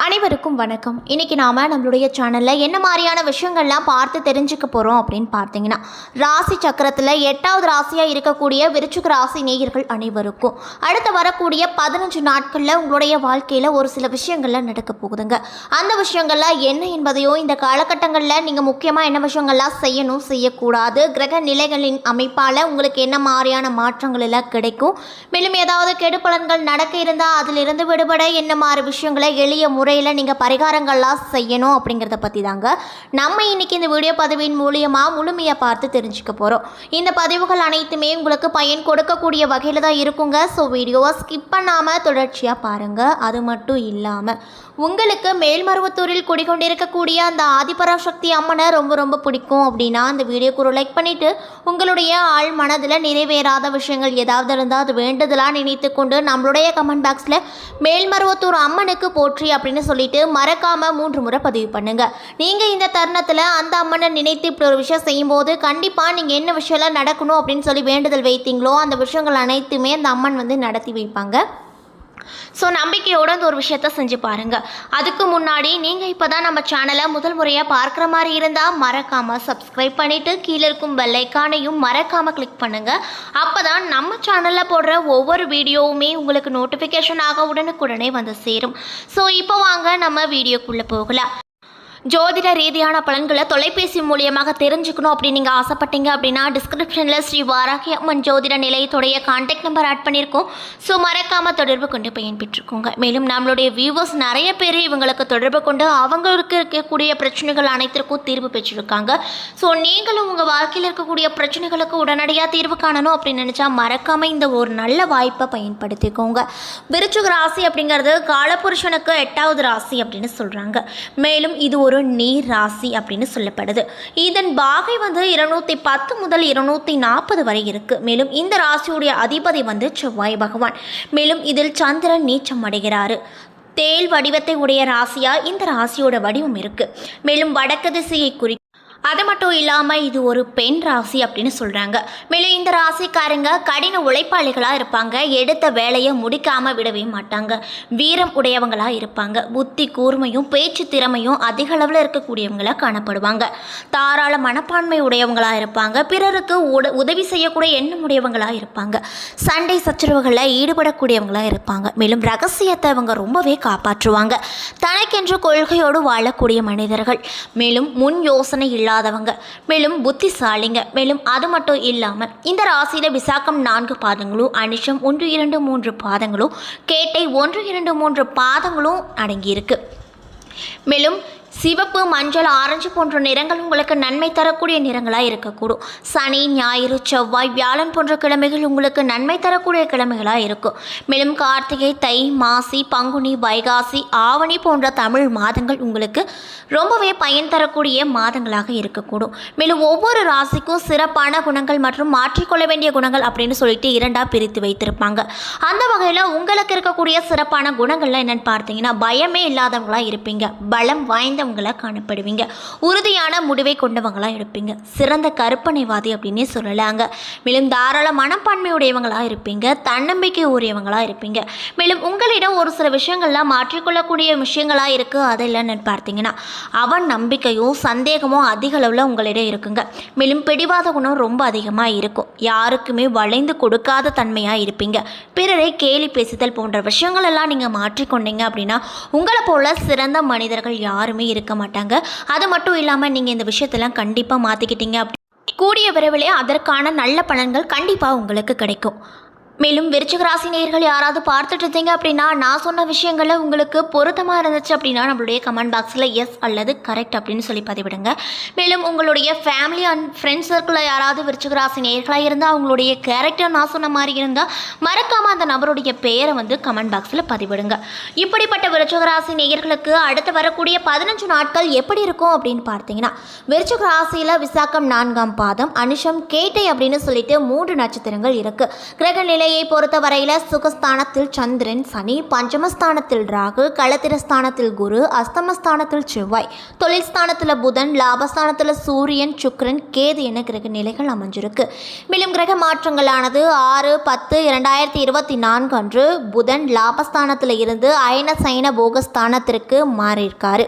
அனைவருக்கும் வணக்கம். இன்றைக்கி நாம் நம்மளுடைய சேனலில் என்ன மாதிரியான விஷயங்கள்லாம் பார்த்து தெரிஞ்சுக்க போகிறோம் அப்படின்னு பார்த்தீங்கன்னா, ராசி சக்கரத்தில் 8வது ராசியாக இருக்கக்கூடிய விருச்சிக ராசி நேயர்கள் அனைவருக்கும் அடுத்து வரக்கூடிய 15 நாட்களில் உங்களுடைய வாழ்க்கையில் ஒரு சில விஷயங்கள்லாம் நடக்க போகுதுங்க. அந்த விஷயங்கள்லாம் என்ன என்பதையும் இந்த காலகட்டங்களில் நீங்கள் முக்கியமாக என்ன விஷயங்கள்லாம் செய்யணும் செய்யக்கூடாது, கிரக நிலைகளின் அமைப்பால் உங்களுக்கு என்ன மாதிரியான மாற்றங்கள் எல்லாம் கிடைக்கும், மேலும் ஏதாவது கெடுபலன்கள் நடக்க இருந்தால் அதிலிருந்து விடுபட என்ன மாதிரி விஷயங்களை எளிய முறையில் நீங்கள் பரிகாரங்கள்லாம் செய்யணும் அப்படிங்கிறத பற்றி தாங்க நம்ம இன்றைக்கி இந்த வீடியோ பதிவின் மூலியமாக முழுமையாக பார்த்து தெரிஞ்சுக்க போகிறோம். இந்த பதிவுகள் அனைத்துமே உங்களுக்கு பயன் கொடுக்கக்கூடிய வகையில் தான் இருக்குங்க. ஸோ வீடியோவை ஸ்கிப் பண்ணாமல் தொடர்ச்சியாக பாருங்கள். அது மட்டும் இல்லாமல் உங்களுக்கு மேல்மருவத்தூரில் குடிக்கொண்டிருக்கக்கூடிய அந்த ஆதிபராசக்தி அம்மனை ரொம்ப ரொம்ப பிடிக்கும் அப்படின்னா அந்த வீடியோக்கு ஒரு லைக் பண்ணிவிட்டு உங்களுடைய ஆள் மனதில் நிறைவேறாத விஷயங்கள் ஏதாவது இருந்தால் அது வேண்டுதலாக நினைத்து கொண்டு நம்மளுடைய கமெண்ட் பாக்ஸில் மேல்மருவத்தூர் அம்மனுக்கு போற்றி அப்படின்னு சொல்லிட்டு மறக்காமல் 3 முறை பதிவு பண்ணுங்கள். நீங்கள் இந்த தருணத்தில் அந்த அம்மனை நினைத்து இப்படி ஒரு விஷயம் செய்யும்போது கண்டிப்பாக நீங்கள் என்ன விஷயம்லாம் நடக்கணும் அப்படின்னு சொல்லி வேண்டுதல் வைத்தீங்களோ அந்த விஷயங்கள் அனைத்துமே அந்த அம்மன் நடத்தி வைப்பாங்க. ஸோ நம்பிக்கையோடு அந்த ஒரு விஷயத்த செஞ்சு பாருங்கள். அதுக்கு முன்னாடி நீங்கள் இப்போ தான் நம்ம சேனலை முதல் முறையாக பார்க்குற மாதிரி இருந்தால் மறக்காமல் சப்ஸ்கிரைப் பண்ணிவிட்டு கீழே இருக்கும் பெல் ஐக்கானையும் மறக்காமல் கிளிக் பண்ணுங்கள். அப்போ தான் நம்ம சேனலில் போடுற ஒவ்வொரு வீடியோவுமே உங்களுக்கு நோட்டிஃபிகேஷனாக உடனுக்குடனே வந்து சேரும். ஸோ இப்போ வாங்க நம்ம வீடியோக்குள்ளே போகலாம். ஜோதிட ரீதியான பலன்களை தொலைபேசி மூலியமாக தெரிஞ்சுக்கணும் அப்படின்னு நீங்கள் ஆசைப்பட்டீங்க அப்படின்னா டிஸ்கிரிப்ஷனில் ஸ்ரீ வாராகி அம்மன் ஜோதிட நிலையத்துடைய கான்டாக்ட் நம்பர் ஆட் பண்ணியிருக்கோம். ஸோ மறக்காமல் தொடர்பு கொண்டு பயன்பெற்றுக்கோங்க. மேலும் நம்மளுடைய வியூவர்ஸ் நிறைய பேர் இவங்களுக்கு தொடர்பு கொண்டு அவங்களுக்கு இருக்கக்கூடிய பிரச்சனைகள் அனைத்திற்கும் தீர்வு பெற்றிருக்காங்க. ஸோ நீங்களும் உங்கள் வாழ்க்கையில் இருக்கக்கூடிய பிரச்சனைகளுக்கு உடனடியாக தீர்வு காணணும் அப்படின்னு நினச்சா மறக்காமல் இந்த ஒரு நல்ல வாய்ப்பை பயன்படுத்திக்கோங்க. விருச்சிக ராசி அப்படிங்கிறது காலபுருஷனுக்கு 8வது ராசி அப்படின்னு சொல்கிறாங்க. மேலும் இது ஒரு நீர் ராசி அப்படின்னு சொல்லப்படுது. இதன் பாகை 210 முதல் 240 வரை இருக்கு. மேலும் இந்த ராசியுடைய அதிபதி செவ்வாய் பகவான். மேலும் இதில் சந்திரன் நீச்சம் அடைகிறாரு. தேல் வடிவத்தை உடைய ராசியா இந்த ராசியோட வடிவம் இருக்கு. மேலும் வடக்கு திசையை குறி அது மட்டும் இல்லாமல் இது ஒரு பெண் ராசி அப்படின்னு சொல்கிறாங்க. மேலும் இந்த ராசிக்காரங்க கடின உழைப்பாளிகளாக இருப்பாங்க. எடுத்த வேலையை முடிக்காமல் விடவே மாட்டாங்க. வீரம் உடையவங்களாக இருப்பாங்க. புத்தி கூர்மையும் பேச்சு திறமையும் அதிக அளவில் இருக்கக்கூடியவங்களாக காணப்படுவாங்க. தாராள மனப்பான்மை உடையவங்களாக இருப்பாங்க. பிறருக்கு உதவி செய்யக்கூடிய எண்ணம் உடையவங்களாக இருப்பாங்க. சண்டை சச்சரவுகளில் ஈடுபடக்கூடியவங்களாக இருப்பாங்க. மேலும் ரகசியத்தை அவங்க ரொம்பவே காப்பாற்றுவாங்க. தனக்கென்று கொள்கையோடு வாழக்கூடிய மனிதர்கள். மேலும் முன் யோசனை இல்லாதவங்க. மேலும் புத்திசாலிங்க. மேலும் அது மட்டும் இல்லாமல் இந்த ராசியில் விசாகம் 4 பாதங்களும், அனிஷம் 1, 2, 3 பாதங்களும், கேட்டை 1, 2, 3 பாதங்களும் அடங்கியிருக்கு. மேலும் சிவப்பு, மஞ்சள், ஆரஞ்சு போன்ற நிறங்கள் உங்களுக்கு நன்மை தரக்கூடிய நிறங்களாக இருக்கக்கூடும். சனி, ஞாயிறு, செவ்வாய், வியாழன் போன்ற கிழமைகள் உங்களுக்கு நன்மை தரக்கூடிய கிழமைகளாக இருக்கும். மேலும் கார்த்திகை, தை, மாசி, பங்குனி, வைகாசி, ஆவணி போன்ற தமிழ் மாதங்கள் உங்களுக்கு ரொம்பவே பயன் தரக்கூடிய மாதங்களாக இருக்கக்கூடும். மேலும் ஒவ்வொரு ராசிக்கும் சிறப்பான குணங்கள் மற்றும் மாற்றிக்கொள்ள வேண்டிய குணங்கள் அப்படின்னு சொல்லிட்டு 2ஆக பிரித்து வைத்திருப்பாங்க. அந்த வகையில் உங்களுக்கு இருக்கக்கூடிய சிறப்பான குணங்கள்லாம் என்னென்னு பார்த்தீங்கன்னா, பயமே இல்லாதவங்களாக இருப்பீங்க. பலம் வாய்ந்த காணப்படுவீங்க. உறுதியான முடிவை கொண்டவங்களாக இருப்பீங்க. சிறந்த கற்பனைவாதி அப்படின்னே சொல்லலாங்க. மேலும் தாராள மனப்பான்மை உடையவங்களாக இருப்பீங்க. தன்னம்பிக்கை உரியவங்களாக இருப்பீங்க. மேலும் உங்களிடம் ஒரு சில விஷயங்கள்லாம் மாற்றிக்கொள்ளக்கூடிய விஷயங்களாக இருக்குது. அது இல்லைன்னு பார்த்தீங்கன்னா அவன் நம்பிக்கையும் சந்தேகமும் அதிக அளவில் உங்களிடம் இருக்குங்க. மேலும் பிடிவாத குணம் ரொம்ப அதிகமாக இருக்கும். யாருக்குமே வளைந்து கொடுக்காத தன்மையாக இருப்பீங்க. பிறரை கேலி பேசுதல் போன்ற விஷயங்கள் எல்லாம் நீங்கள் மாற்றிக்கொண்டீங்க அப்படின்னா உங்களை போல சிறந்த மனிதர்கள் யாருமே இருக்க மாட்டாங்க. அது மட்டும் இல்லாமல் நீங்கள் இந்த விஷயத்தெல்லாம் கண்டிப்பாக மாற்றிக்கிட்டீங்க அப்படி கூடிய விரைவிலே அதற்கான நல்ல பலன்கள் கண்டிப்பாக உங்களுக்கு கிடைக்கும். மேலும் விருச்சிக ராசி நேயர்கள் யாராவது பார்த்துட்டு இருந்தீங்க அப்படின்னா நான் சொன்ன விஷயங்களில் உங்களுக்கு பொருத்தமாக இருந்துச்சு அப்படின்னா நம்மளுடைய கமெண்ட் பாக்ஸில் எஸ் அல்லது கரெக்ட் அப்படின்னு சொல்லி பதிவிடுங்க. மேலும் உங்களுடைய ஃபேமிலி அண்ட் ஃப்ரெண்ட்ஸ் சர்க்கிளில் யாராவது விருச்சிக ராசி நேயர்களாக இருந்தால் அவங்களுடைய கேரக்டர் நான் சொன்ன மாதிரி இருந்தால் மறக்காமல் அந்த நபருடைய பெயரை கமெண்ட் பாக்ஸில் பதிவிடுங்க. இப்படிப்பட்ட விருச்சிக ராசி நேயர்களுக்கு அடுத்து வரக்கூடிய 15 நாட்கள் எப்படி இருக்கும் அப்படின்னு பார்த்தீங்கன்னா, விருச்சிக ராசியில் விசாகம் 4ஆம் பாதம், அனுஷம், கேட்டை அப்படின்னு சொல்லிட்டு 3 நட்சத்திரங்கள் இருக்குது. கிரக நிலை நிலையை பொறுத்தவரையில் சுகஸ்தானத்தில் சந்திரன், சனி, பஞ்சமஸ்தானத்தில் ராகு, களத்திரஸ்தானத்தில் குரு, அஸ்தமஸ்தானத்தில் செவ்வாய், தொழில் ஸ்தானத்தில் புதன், லாபஸ்தானத்தில் சூரியன், சுக்கிரன், கேது என கிரக நிலைகள் அமைஞ்சிருக்கு. மேலும் கிரக மாற்றங்களானது 6/10/2024 அன்று புதன் லாபஸ்தானத்தில் இருந்து அயன சயன போகஸ்தானத்திற்கு மாறியிருக்காரு.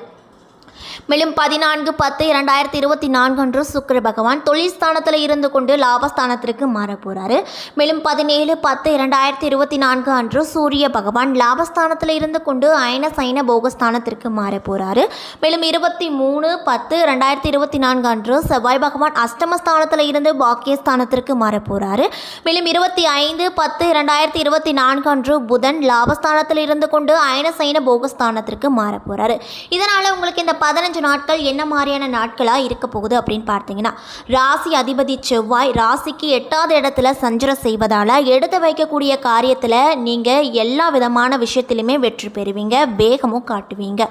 மேலும் 14/10/2024 அன்று சுக்கிர பகவான் தொழில் ஸ்தானத்தில் இருந்து கொண்டு லாபஸ்தானத்திற்கு மாற போகிறாரு. மேலும் 17/10/2024 அன்று சூரிய பகவான் லாபஸ்தானத்தில் இருந்து கொண்டு அயன சைன போகஸ்தானத்திற்கு மாற போகிறாரு. மேலும் 23/10/2024 அன்று செவ்வாய் பகவான் அஷ்டமஸ்தானத்தில் இருந்து பாக்கியஸ்தானத்திற்கு மாற போகிறாரு. மேலும் 25/10/2024 அன்று புதன் லாபஸ்தானத்தில் இருந்து கொண்டு அயன சைன போகஸ்தானத்திற்கு மாற போகிறாரு. இதனால் உங்களுக்கு இந்த 15 நாட்கள் என்ன மாதிரியான நாட்களாக இருக்க போகுது அப்படின்னு பார்த்தீங்கன்னா, ராசி அதிபதி செவ்வாய் ராசிக்கு 8வது இடத்துல சஞ்சரம் செய்வதால் எடுத்து வைக்கக்கூடிய காரியத்தில் நீங்கள் எல்லா விதமான விஷயத்திலுமே வெற்றி பெறுவீங்க, வேகமும் காட்டுவீங்க.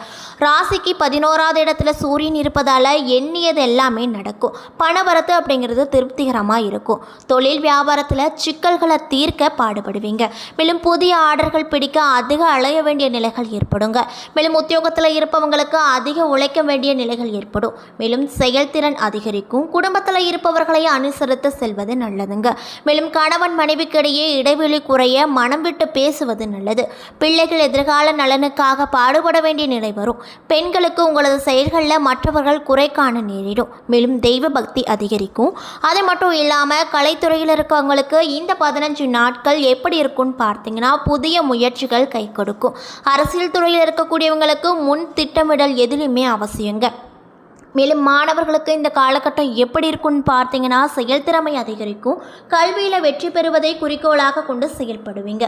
ராசிக்கு 11வது இடத்துல சூரியன் இருப்பதால் எண்ணியது எல்லாமே நடக்கும். பணவரத்து அப்படிங்கிறது திருப்திகரமாக இருக்கும். தொழில் வியாபாரத்தில் சிக்கல்களை தீர்க்க பாடுபடுவீங்க. மேலும் புதிய ஆர்டர்கள் பிடிக்க அதிக அலைய வேண்டிய நிலைகள் ஏற்படுங்க. மேலும் உத்தியோகத்தில் இருப்பவங்களுக்கு அதிக உழைக்க வேண்டிய நிலைகள் ஏற்படும். மேலும் செயல்திறன் அதிகரிக்கும். குடும்பத்தில் இருப்பவர்களை அனுசரித்து செல்வது நல்லதுங்க. மேலும் கணவன் மனைவிக்கிடையே இடைவெளி குறைய மனம் விட்டு பேசுவது நல்லது. பிள்ளைகள் எதிர்கால நலனுக்காக பாடுபட வேண்டிய நிலை வரும். பெண்களுக்கு உங்களது செயல்களில் மற்றவர்கள் குறை காண நேரிடும். மேலும் தெய்வ பக்தி அதிகரிக்கும். அது மட்டும் இல்லாமல் கலைத்துறையில் இருக்கவங்களுக்கு இந்த 15 நாட்கள் எப்படி இருக்கும்னு பார்த்தீங்கன்னா, புதிய முயற்சிகள் கை கொடுக்கும். அரசியல் துறையில் இருக்கக்கூடியவங்களுக்கு முன் திட்டமிடல் எதிலுமே அவசியங்க. மேலும் மாணவர்களுக்கு இந்த காலகட்டம் எப்படி இருக்குன்னு பார்த்தீங்கன்னா, செயல்திறமை அதிகரிக்கும். கல்வியில் வெற்றி பெறுவதை குறிக்கோளாக கொண்டு செயல்படுவீங்க.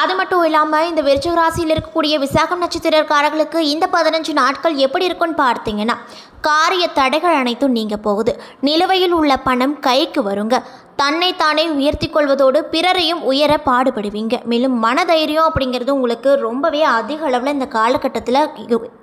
அது மட்டும் இல்லாமல் இந்த விருச்சிக ராசியில் இருக்கக்கூடிய விசாகம் நட்சத்திரக்காரர்களுக்கு இந்த 15 நாட்கள் எப்படி இருக்குன்னு பார்த்தீங்கன்னா, காரிய தடைகள் அனைத்தும் நீங்க போகுது. நிலுவையில் உள்ள பணம் கைக்கு வருங்க. தன்னைத்தானே உயர்த்தி கொள்வதோடு பிறரையும் உயர பாடுபடுவீங்க. மேலும் மனதைரியம் அப்படிங்கிறது உங்களுக்கு ரொம்பவே அதிக அளவில் இந்த காலகட்டத்தில்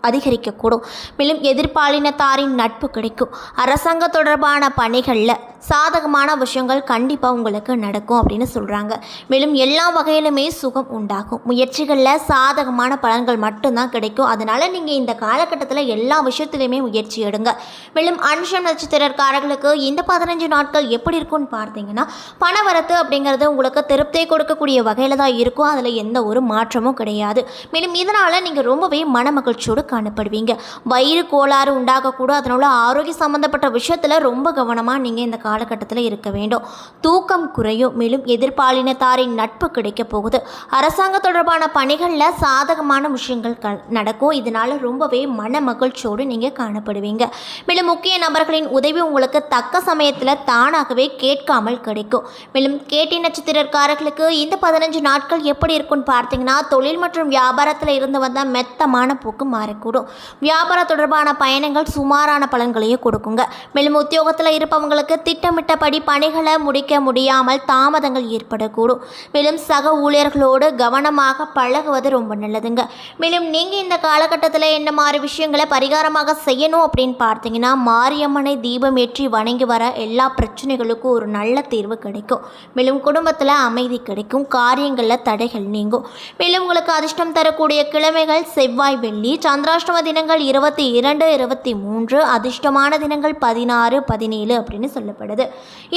அதிகரிக்கக்கூடும். மேலும் எதிர்பாலினத்தாரின் நட்பு கிடைக்கும். அரசாங்க தொடர்பான பணிகளில் சாதகமான விஷயங்கள் கண்டிப்பாக உங்களுக்கு நடக்கும் அப்படின்னு சொல்கிறாங்க. மேலும் எல்லா வகையிலுமே சுகம் உண்டாகும். முயற்சிகளில் சாதகமான பலன்கள் மட்டும்தான் கிடைக்கும். அதனால் நீங்கள் இந்த காலகட்டத்தில் எல்லா விஷயத்துலையுமே முயற்சி எடுங்க. மேலும் அனுஷம் நட்சத்திரக்காரர்களுக்கு இந்த 15 நாட்கள் எப்படி இருக்கும்னு பார்த்தீங்கன்னா, பணவரத்து அப்படிங்கிறது உங்களுக்கு திருப்தியை கொடுக்கக்கூடிய வகையில் தான் இருக்கும். அதில் எந்த ஒரு மாற்றமும் கிடையாது. மேலும் இதனால் நீங்கள் ரொம்பவே மன மகிழ்ச்சியோடு காணப்படுவீங்க. வயிறு கோளாறு உண்டாகக்கூடும். அதனால ஆரோக்கிய சம்பந்தப்பட்ட விஷயத்தில் ரொம்ப கவனமாக நீங்கள் இந்த காலகட்டத்தில் இருக்க வேண்டும். தூக்கம் குறையும். மேலும் எதிர்பாலினத்தாரின் நட்பு கிடைக்க போகுது. அரசாங்க தொடர்பான பணிகளில் சாதகமான விஷயங்கள் நடக்கும். இதனால் ரொம்பவே மன மகிழ்ச்சியோடு நீங்கள் காணப்படுவீங்க. மேலும் முக்கிய நபர்களின் உதவி உங்களுக்கு தக்க சமயத்தில் தானாகவே கேட்காமல் கிடைக்கும். மேலும் கேட்டி நட்சத்திரக்காரர்களுக்கு இந்த 15 நாட்கள் எப்படி இருக்குன்னு பார்த்தீங்கன்னா, தொழில் மற்றும் வியாபாரத்தில் இருந்து வந்த மெத்தமான போக்கு மாறக்கூடும். வியாபார தொடர்பான பயணங்கள் சுமாரான பலன்களையும் கொடுக்குங்க. மேலும் உத்தியோகத்தில் இருப்பவங்களுக்கு திட்டமிட்டபடி பணிகளை முடிக்க முடியாமல் தாமதங்கள் ஏற்படக்கூடும். மேலும் சக ஊழியர்களோடு கவனமாக பழகுவது ரொம்ப நல்லதுங்க. மேலும் நீங்கள் இந்த காலகட்டத்தில் என்ன மாதிரி விஷயங்களை பரிகாரமாக செய்யணும் அப்படின்னு பார்த்தீங்கன்னா, மாரியம்மனை தீபம் ஏற்றி வணங்கி வர எல்லா பிரச்சனைகளுக்கும் ஒரு நல்ல தீர்வு கிடைக்கும். மேலும் குடும்பத்தில் அமைதி கிடைக்கும். காரியங்களில் தடைகள் நீங்கும். மேலும் உங்களுக்கு அதிர்ஷ்டம் தரக்கூடிய கிழமைகள் செவ்வாய், வெள்ளி. சந்திராஷ்டம தினங்கள் 22, 23. அதிர்ஷ்டமான தினங்கள் 16, 17 அப்படின்னு சொல்லப்படுது.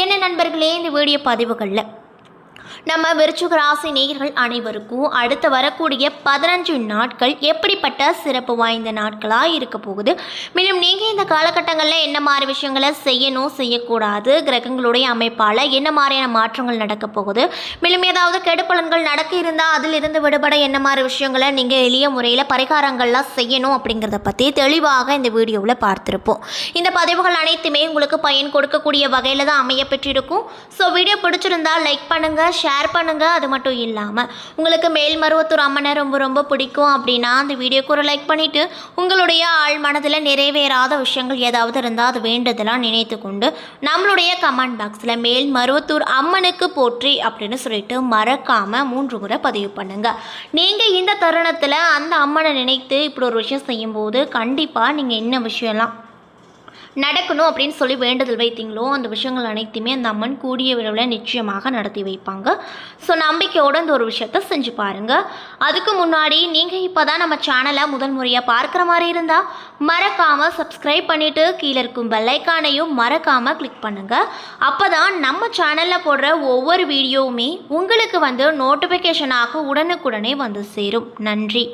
என்ன நண்பர்களே, இந்த வீடியோ பதிவுகளில் நம்ம விருச்சிக ராசி நேயர்கள் அனைவருக்கும் அடுத்து வரக்கூடிய 15 நாட்கள் எப்படிப்பட்ட சிறப்பு வாய்ந்த நாட்களாக இருக்க போகுது. மேலும் நீங்கள் இந்த காலகட்டங்களில் என்ன மாதிரி விஷயங்களை செய்யணும், செய்யக்கூடாது, கிரகங்களுடைய அமைப்பால் என்ன மாதிரியான மாற்றங்கள் நடக்க போகுது, மேலும் ஏதாவது கெடுபலன்கள் நடக்க இருந்தால் அதிலிருந்து விடுபட என்ன மாதிரி விஷயங்களை நீங்கள் எளிய முறையில் பரிகாரங்கள்லாம் செய்யணும் அப்படிங்கிறத பற்றி தெளிவாக இந்த வீடியோவில் பார்த்துருப்போம். இந்த பதிவுகள் அனைத்துமே உங்களுக்கு பயன் கொடுக்கக்கூடிய வகையில் தான் அமைய பெற்றிருக்கும். ஸோ வீடியோ பிடிச்சிருந்தால் லைக் பண்ணுங்கள், ஷேர் பண்ணுங்கள். அது மட்டும் இல்லாமல் உங்களுக்கு மேல்மருவத்தூர் அம்மனை ரொம்ப ரொம்ப பிடிக்கும் அப்படின்னா அந்த வீடியோக்கு ஒரு லைக் பண்ணிவிட்டு உங்களுடைய ஆழ் மனதில் நிறைவேறாத விஷயங்கள் ஏதாவது இருந்தால் அது வேண்டதெல்லாம் நினைத்து கொண்டு நம்மளுடைய கமெண்ட் பாக்ஸில் மேல்மருவத்தூர் அம்மனுக்கு போற்றி அப்படின்னு சொல்லிட்டு மறக்காமல் 3 முறை பதிவு பண்ணுங்கள். நீங்கள் இந்த தருணத்தில் அந்த அம்மனை நினைத்து இப்படி ஒரு விஷயம் செய்யும்போது கண்டிப்பாக நீங்கள் என்ன விஷயம்லாம் நடக்கணும் அப்படின்னு சொல்லி வேண்டுதல் வைத்தீங்களோ அந்த விஷயங்கள் அனைத்துமே அந்த அம்மன் கூடிய விரைவில் நிச்சயமாக நடத்தி வைப்பாங்க. ஸோ நம்பிக்கையோடு இந்த ஒரு விஷயத்த செஞ்சு பாருங்கள். அதுக்கு முன்னாடி நீங்கள் இப்போ தான் நம்ம சேனலை முதல் முறையாக பார்க்குற மாதிரி இருந்தால் மறக்காமல் சப்ஸ்கிரைப் பண்ணிவிட்டு கீழே இருக்கும் பெல்லைக்கானையும் மறக்காமல் கிளிக் பண்ணுங்கள். அப்போ தான் நம்ம சேனலில் போடுற ஒவ்வொரு வீடியோவுமே உங்களுக்கு நோட்டிஃபிகேஷனாக உடனுக்குடனே வந்து சேரும். நன்றி.